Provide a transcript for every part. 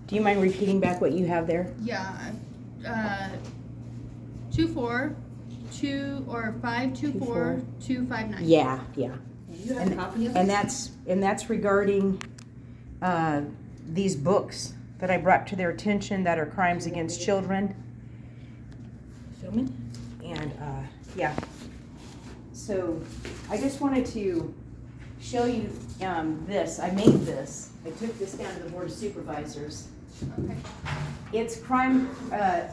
Do you mind repeating back what you have there? Yeah. 524-259. Yeah. You have a copy of And this? that's regarding these books that I brought to their attention that are crimes against children. Filming? And yeah. So I just wanted to show you this. I made this. I took this down to the Board of Supervisors. Okay. It's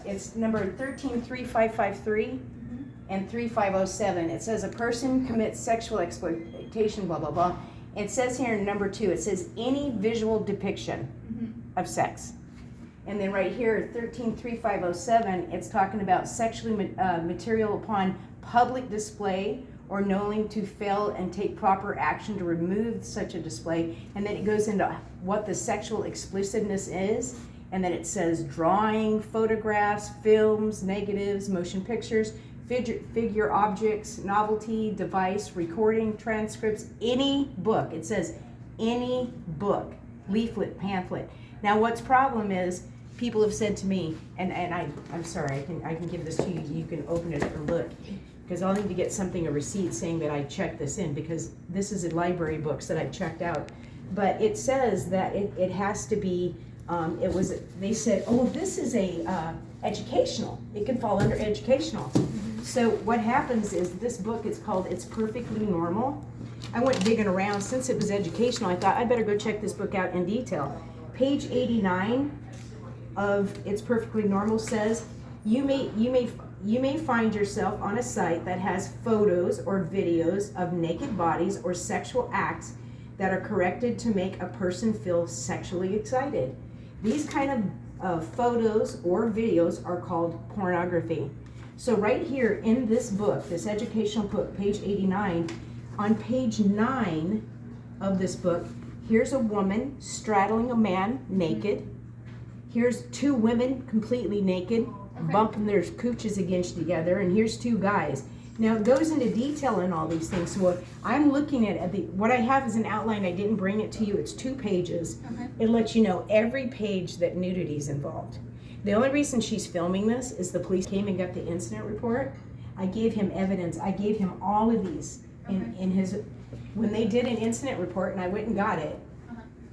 it's number 133553 and 3507. It says a person commits sexual exploitation, blah, blah, blah. It says here in number 2, it says any visual depiction of sex. And then right here, 133507, it's talking about sexually material upon public display or knowing to fail and take proper action to remove such a display. And then it goes into what the sexual explicitness is. And then it says drawing, photographs, films, negatives, motion pictures, figure objects, novelty, device, recording, transcripts, any book. It says any book, leaflet, pamphlet. Now what's problem is people have said to me, and I'm sorry, I can give this to you, you can open it and look, because I'll need to get a receipt saying that I checked this in, because this is in library books that I've checked out. But it says that it has to be, they said, oh, this is educational. It can fall under educational. So what happens is this book is called It's Perfectly Normal. I went digging around. Since it was educational, I thought I'd better go check this book out in detail. Page 89 of It's Perfectly Normal says, you may find yourself on a site that has photos or videos of naked bodies or sexual acts that are corrected to make a person feel sexually excited. These kind of photos or videos are called pornography. So right here in this book, this educational book, page 89, on page 9 of this book, here's a woman straddling a man naked. Here's 2 women completely naked, bumping their cooches against together, and here's 2 guys. Now it goes into detail in all these things. So what I'm looking at what I have is an outline. I didn't bring it to you. It's 2 pages. Okay. It lets you know every page that nudity is involved. The only reason she's filming this is the police came and got the incident report. I gave him evidence. I gave him all of these in his, when they did an incident report and I went and got it,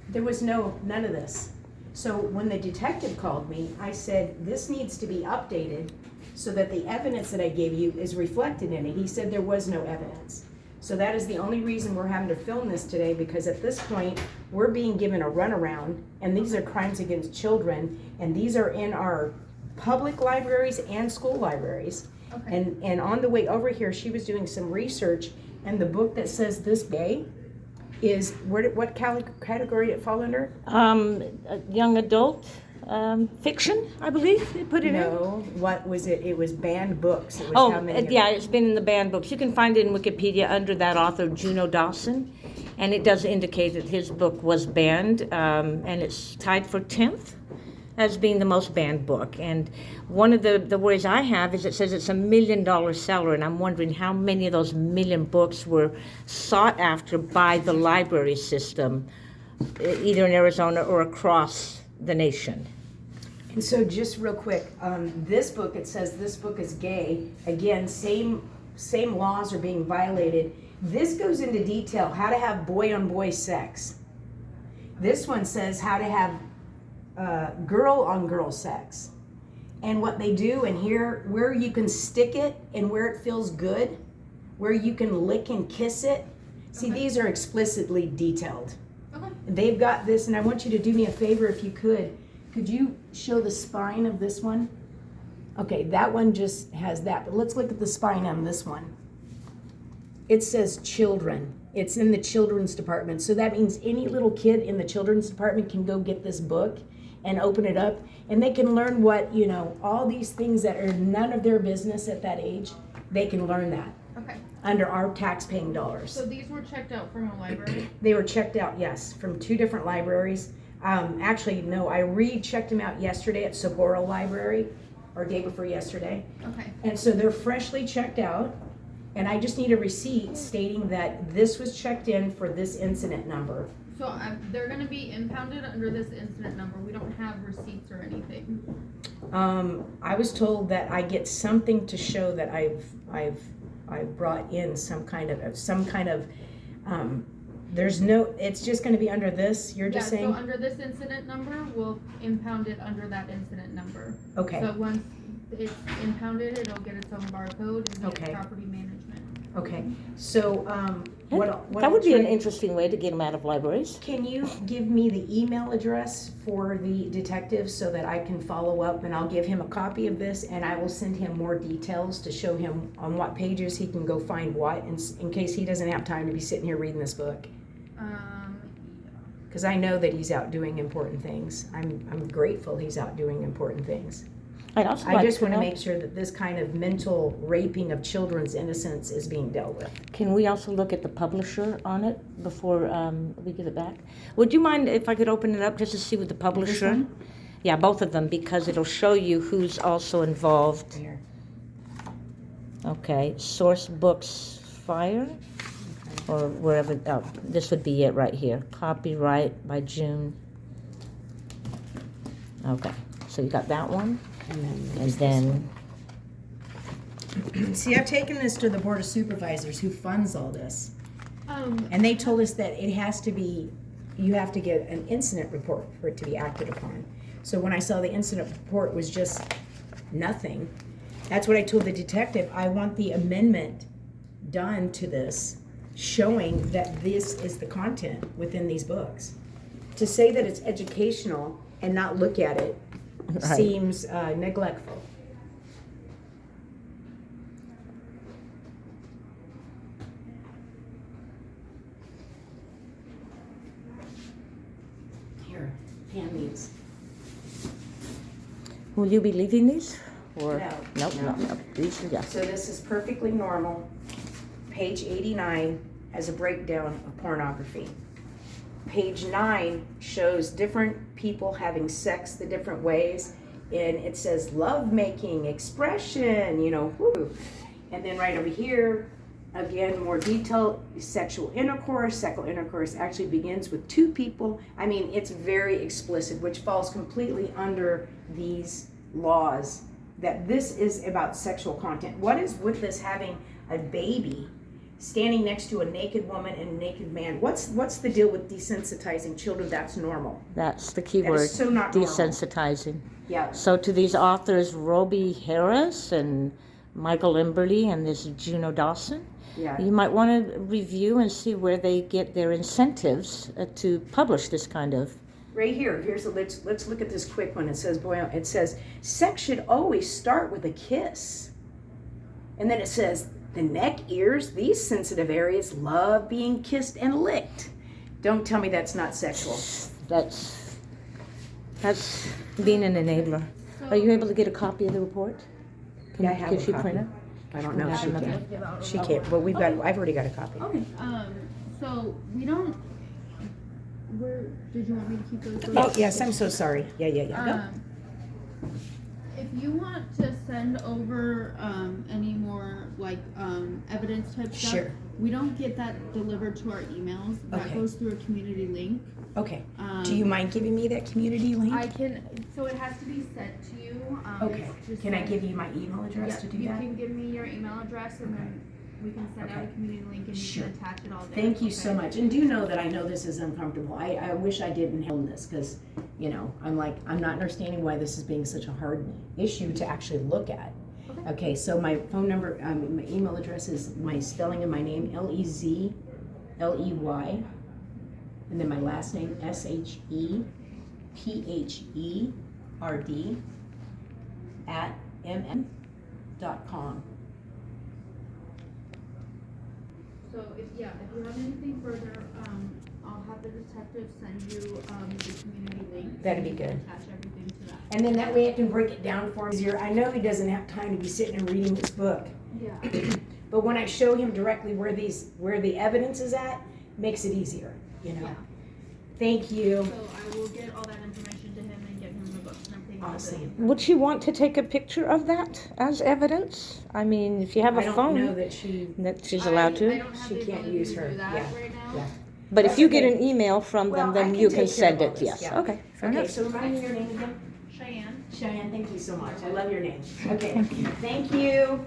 there was none of this. So when the detective called me, I said, this needs to be updated so that the evidence that I gave you is reflected in it. He said there was no evidence. So that is the only reason we're having to film this today, because at this point, we're being given a runaround, and these are crimes against children, and these are in our public libraries and school libraries. Okay. And on the way over here, she was doing some research, and the book that says this gay is, what category did it fall under? A young adult fiction, I believe they put it in. No, what was it? It was banned books. It was how many yeah, it's been in the banned books. You can find it in Wikipedia under that author, Juno Dawson, and it does indicate that his book was banned, and it's tied for 10th as being the most banned book. And one of the worries I have is it says it's $1 million seller, and I'm wondering how many of those million books were sought after by the library system, either in Arizona or across the nation. And so just real quick, this book, it says this book is gay. Again, same laws are being violated. This goes into detail, how to have boy-on-boy sex. This one says how to have girl-on-girl sex. And what they do, and here, where you can stick it and where it feels good, where you can lick and kiss it. See, these are explicitly detailed. Okay. They've got this, and I want you to do me a favor if you could. Could you show the spine of this one? Okay, that one just has that, but let's look at the spine on this one. It says children. It's in the children's department. So that means any little kid in the children's department can go get this book and open it up, and they can learn what, all these things that are none of their business at that age, they can learn that Okay. under our tax-paying dollars. So these were checked out from a library? They were checked out, yes, from 2 different libraries. Actually, no, I rechecked them out yesterday at Saguaro Library, or day before yesterday. Okay. And so they're freshly checked out, and I just need a receipt stating that this was checked in for this incident number. So they're gonna be impounded under this incident number. We don't have receipts or anything. I was told that I get something to show that I've brought in some kind of, there's no, it's just gonna be under this, you're just saying? So under this incident number, we'll impound it under that incident number. Okay, So once it's impounded, it'll get its own barcode and Okay. get property management. okay, so, what That would be an Trey, interesting way to get them out of libraries. can you give me the email address for the detective so that I can follow up, and I'll give him a copy of this, and I will send him more details to show him on what pages he can go find what, in case he doesn't have time to be sitting here reading this book. Because I know that he's out doing important things. I'm grateful he's out doing important things. I'd also I like just to want to know, make sure that this kind of mental raping of children's innocence is being dealt with. can we also look at the publisher on it before we give it back? Would you mind if I could open it up just to see what the publisher? one? Yeah, both of them, because it'll show you who's also involved. Here. Okay, Source Books Fire, or wherever, oh, this would be it right here. Copyright by June. Okay, so you got that one, and then, See, I've taken this to the Board of Supervisors who funds all this. Um, And they told us that it has to be, you have to get an incident report for it to be acted upon. So when I saw the incident report was just nothing, that's what I told the detective. I want the amendment done to this, showing that this is the content within these books. To say that it's educational and not look at it Right. seems neglectful. Here, hand these. will you be leaving these? Or No, Nope, no. no, these are, yeah. So this is perfectly normal. Page 89 has a breakdown of pornography. Page 9 shows different people having sex the different ways. And it says lovemaking, expression, whoo. And then right over here, again, more detail, sexual intercourse. Sexual intercourse actually begins with two people. I mean, it's very explicit, which falls completely under these laws, that this is about sexual content. What is with this having a baby standing next to a naked woman and a naked man? What's the deal with desensitizing children? That's normal. That's the key That word, is so not normal. desensitizing. Yeah. So to these authors, Roby Harris and Michael Limberly and this Juno Dawson, Yeah. you might want to review and see where they get their incentives to publish this kind of. Right here. Let's look at this quick one. It says sex should always start with a kiss. And then it says the neck, ears, these sensitive areas love being kissed and licked. Don't tell me that's not sexual. That's being an enabler. Are you able to get a copy of the report? Yeah, I have Can a she copy. print it? I don't know if she Okay. can. She can't, but I've already got a copy. Okay. So we don't. Did you want me to keep those? Oh, yes, I'm so sorry. Yeah. If you want to send over any more evidence type stuff, Sure. we don't get that delivered to our emails. That Okay. goes through a community link. Okay. Do you mind giving me that community link? I can. So it has to be sent to you. Okay. it's just Can I like- give you my email address to do you that? can give me your email address and then we can send out a Okay. community link and Sure. you can attach it all there. Thank you so okay? much. And do know that I know this is uncomfortable. I wish I didn't helm this because, I'm not understanding why this is being such a hard issue to actually look at. Okay, so my phone number, my email address is my spelling of my name, Lezley, and then my last name, SHEPHERD @mn.com. So if you have anything further, I'll have the detective send you the community link. That'd be You can good. Attach everything to that. And then that way I can break it down for him easier. I know he doesn't have time to be sitting and reading this book. Yeah. But when I show him directly where the evidence is at, makes it easier, Yeah. Thank you. So I will get all that information to him and get him the books and everything. Awesome. Would she want to take a picture of that as evidence? I mean, if you have I a don't phone know that she that she's allowed I to. don't have She the can't ability use to her, do that yeah, right now. yeah. But if That's you get okay. an email from them, Well, I then can you take can care send of all it, this, yes. yeah. Okay, fair Okay, enough. so remind me your name again? Cheyenne. Cheyenne, thank you so much. I love your name. Okay, thank you.